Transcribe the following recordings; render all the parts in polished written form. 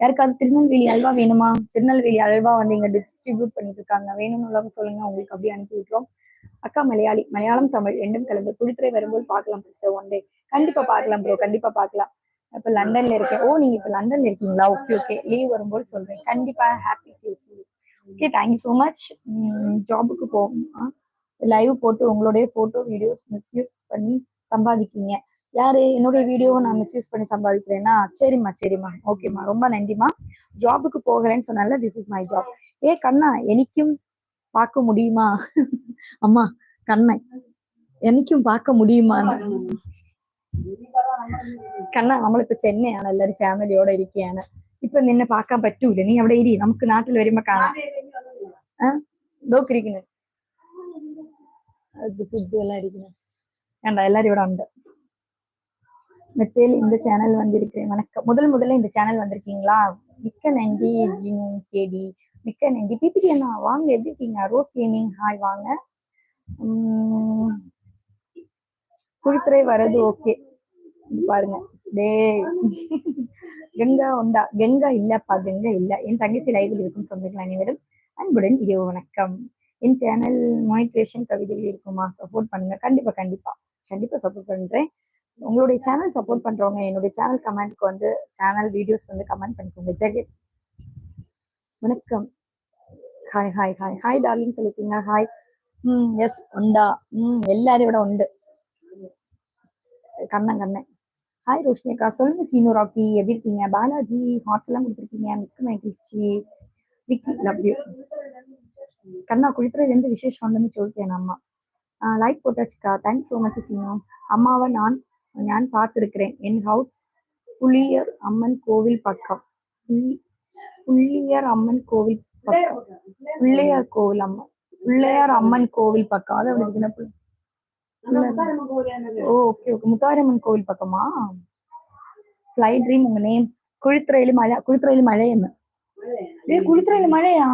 யாருக்காவது திருநெல்வேலி அல்வா வேணுமா? திருநெல்வேலி அல்வா வந்து இங்க டிஸ்ட்ரிபியூட் பண்ணிட்டு இருக்காங்க. வேணும்னு சொல்லுங்க, உங்களுக்கு அப்படியே அனுப்பி விட்டுறோம். அக்கா மலையாளி, மலையாளம் தமிழ் ரெண்டும் கலந்து குளித்துறை வரும்போது பார்க்கலாம் சிஸ்டர் ஒன் டே. கண்டிப்பா பார்க்கலாம் ப்ரோ, கண்டிப்பா பார்க்கலாம். இப்ப லண்டன்ல இருக்கேன். ஓ, நீங்க இப்ப லண்டன்ல இருக்கீங்களா? ஓகே ஓகே, லீவ் வரும்போது சொல்றேன் கண்டிப்பா. Happy to C you. Okay, thank you so much. ஜாபுக்கு போகும் லைவ் போட்டு உங்களுடைய போட்டோ வீடியோஸ் மிஸ்யூஸ் பண்ணி சம்பாதிக்கீங்க. யாரு என்னுடைய வீடியோவை நான் மிஸ்யூஸ் பண்ணி சம்பாதிக்கிறேன்னா? சரிம்மா சரிம்மா, ஓகேம்மா, ரொம்ப நன்றிம்மா. ஜாபுக்கு போகிறேன்னு சொன்னால திஸ் இஸ் மை ஜாப். ஏ கண்ணா, என்னைக்கும் பார்க்க முடியுமா? அம்மா கண்ணை என்னைக்கும் பார்க்க முடியுமா? കണ്ണ നമ്മളിപ്പോ ചെന്നൈയാണ്, എല്ലാരും ഫാമിലിയോടെ ഇരിക്കുകയാണ്. ഇപ്പൊ നിന്നെ പാക്കാൻ പറ്റൂല, നീ അവിടെ ഇരി, നമുക്ക് നാട്ടിൽ വരുമ്പോ കാണാം. നോക്കിരിക്കുന്നു ഫുഡ് എല്ലാം ഇരിക്കുന്നു വേണ്ട, எல்லாரும் ഇവിടെ ഉണ്ട്. மெத்தேல் இந்த சேனல் வந்திருக்கேன். வணக்கம், முதல்ல இந்த சேனல் வந்திருக்கீங்களா? மிக்க நன்றி ஜின் கேடி, மிக்க நன்றி. பிபிடி அண்ணா வாங்க, எப்படி இருக்கீங்க? ரோஸ் கேமிங் ஹாய் வாங்க. குளித்துறை வரது ஓகே பாருங்க. டே கங்கா உண்டா? கங்கா இல்லப்பா, கங்கா இல்ல. என் தங்கச்சி லைவில் இருக்குன்னு சொந்தங்கள் அனைவரும் அன்புடன் இரவு வணக்கம். என் சேனல் மானிட்டேஷன் கவிதைகள் இருக்குமா? சப்போர்ட் பண்ணுங்க. கண்டிப்பா கண்டிப்பா கண்டிப்பா சப்போர்ட் பண்றேன். உங்களுடைய சேனல் சப்போர்ட் பண்றவங்க என்னுடைய சேனல் கமெண்ட்க்கு வந்து சேனல் வீடியோஸ் வந்து கமெண்ட் பண்ணிக்கோங்க. ஜெகத் வணக்கம். Hi hi hi hi darling சொல்லிருக்கீங்க. ஹாய். எஸ் உண்டா? எல்லாரும் விட உண்டு. கண்ணன். ஹாய் ரோஷினி அக்கா, சொல்லுங்க. சீனு ராக்கி எப்படி இருக்கீங்க? பாலாஜி ஹாட் எல்லாம் கொடுத்துருக்கீங்க, மிக்க மகிழ்ச்சி. Vicky love you. கண்ணா குளித்துறை ரெண்டு விசேஷம் வந்துன்னு சொல்லிட்டேன் அம்மா. லைக் போட்டாச்சுக்கா, தேங்க்ஸ் ஸோ மச் சீனு. அம்மாவை நான் பார்த்துருக்கிறேன். என் ஹவுஸ் புள்ளியர் அம்மன் கோவில் பக்கம். புள்ளியர் அம்மன் கோவில் பக்கம். பிள்ளையார் அம்மன் கோவில் பக்கம். அதை அப்படி ஓகே ஓகே, முத்தாரம்மன் கோவில் பக்கமா? ஃப்ளை ட்ரீம் உங்க நேம். குளித்துறையில மழை என்ன? குளித்துறையில மழையா?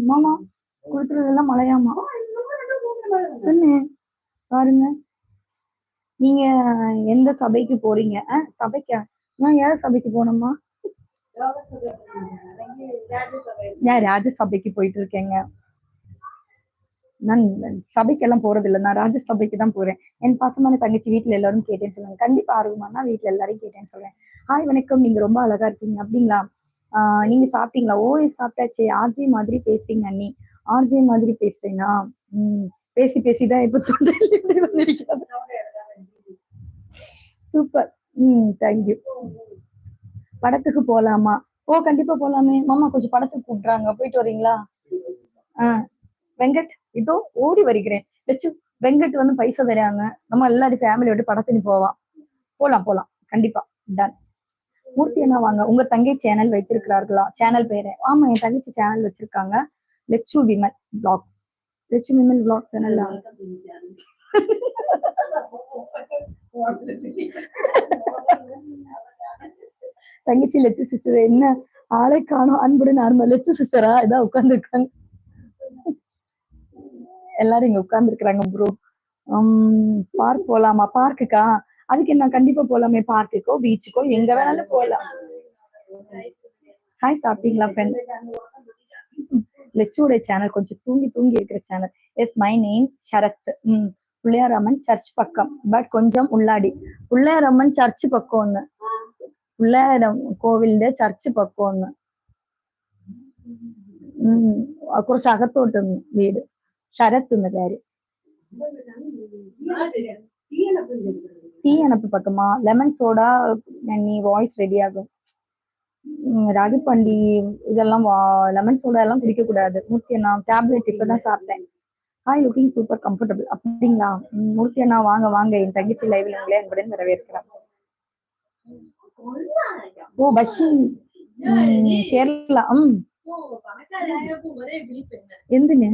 மாமா குளித்துறையில மழையாமா? என்ன பாருங்க, நீங்க எந்த சபைக்கு போறீங்க? சபைக்கா? நான் யார சபைக்கு போனோமா? நான் ராஜசபைக்கு போயிட்டு இருக்கேங்க. நான் சபைக்கெல்லாம் போறது இல்லை, நான் ராஜசபைக்கு தான் போறேன். என் பசமான தங்கச்சி வீட்டுல எல்லாரும் கேட்டேன்னு சொல்லுவாங்க. கண்டிப்பா ஆர்வமானா வீட்டுல எல்லாரும் கேட்டேன்னு சொல்றேன். ஹாய் வணக்கம், நீங்க ரொம்ப அழகா இருக்கீங்க. அப்படிங்களா? நீங்க சாப்பிட்டீங்களா? சாப்பிட்டாச்சு. ஆர்ஜி மாதிரி பேசுறீங்க அண்ணி. ஆர்ஜி மாதிரி பேசுறீங்களா? பேசி பேசிதான் இப்ப வந்திருக்கிறது. சூப்பர். தேங்க்யூ. படத்துக்கு போலாமா? ஓ கண்டிப்பா போலாமே மாமா, கொஞ்சம் படத்துக்கு கூப்பிடுறாங்க, போயிட்டு வரீங்களா? வெங்கட் இதோ ஓடி வருகிறேன். லட்சு வெங்கட் வந்து பைசா தராங்க, நம்ம எல்லாரும் ஃபேமிலியோட படத்துக்கு போலாம் கண்டிப்பா. டன். மூர்த்தி அண்ணா வாங்க. உங்க தங்கை சேனல் வைத்திருக்கிறார்களா? சேனல் பேரு? ஆமா, என் தங்கச்சி சேனல் வச்சிருக்காங்க. லட்சு விமல் பிளாக்ஸ். லட்சு விமல் பிளாக்ஸ் சேனல்ல தங்கச்சி லட்சு சிஸ்டர். என்ன ஆளை காணும், அன்புடன் நார்மல். லட்சு சிஸ்டரா இதான் உட்கார்ந்து இருக்காங்க. எல்லாரும் இங்க உட்கார்ந்து இருக்கிறாங்க ப்ரோ. பார்க் போலாமா? பார்க்குக்கா? அதுக்கு என்ன, கண்டிப்பா போலாமே. பார்க்குக்கோ பீச்சுக்கோ எங்க வேணாலும் போலாம். ஹாய், சாப்பிட்டீங்களா ஃப்ரெண்ட்? லட்சுடைய சேனல் கொஞ்சம் தூங்கி இருக்கிற channel. Yes my name Sarath. Pillaiyaramman church பக்கம், பட் கொஞ்சம் உள்ளாடி. பிள்ளையாரம்மன் சர்ச் பக்கம், பிள்ளையாரம் கோவில்ல சர்ச் பக்கம். കുറച്ച് അകത്തോട്ട് വീട്. ശരത്ത് പേര്. தீயணைப்பு பக்கமா? லெமன் சோடா நீ வாய்ஸ் ரெடி ஆகும். ராகிப்பண்டி இதெல்லாம் லெமன் சோடா எல்லாம் குடிக்க கூடாது. மூர்த்தி அண்ணா டேப்லெட் இப்பதான் சாப்பிட்டேன். Hi, looking super comfortable. அப்படிங்களா? மூர்த்தி அண்ணா வாங்க, என் தங்கச்சி லைவ்ல உங்களே என்புடன் வரவேற்கிறார். ஓ பஷி, கேரளா. എന്തിന്?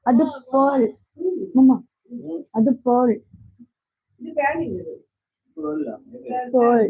അത് പോൾ മമ്മ, അത് പോൾ പോൾ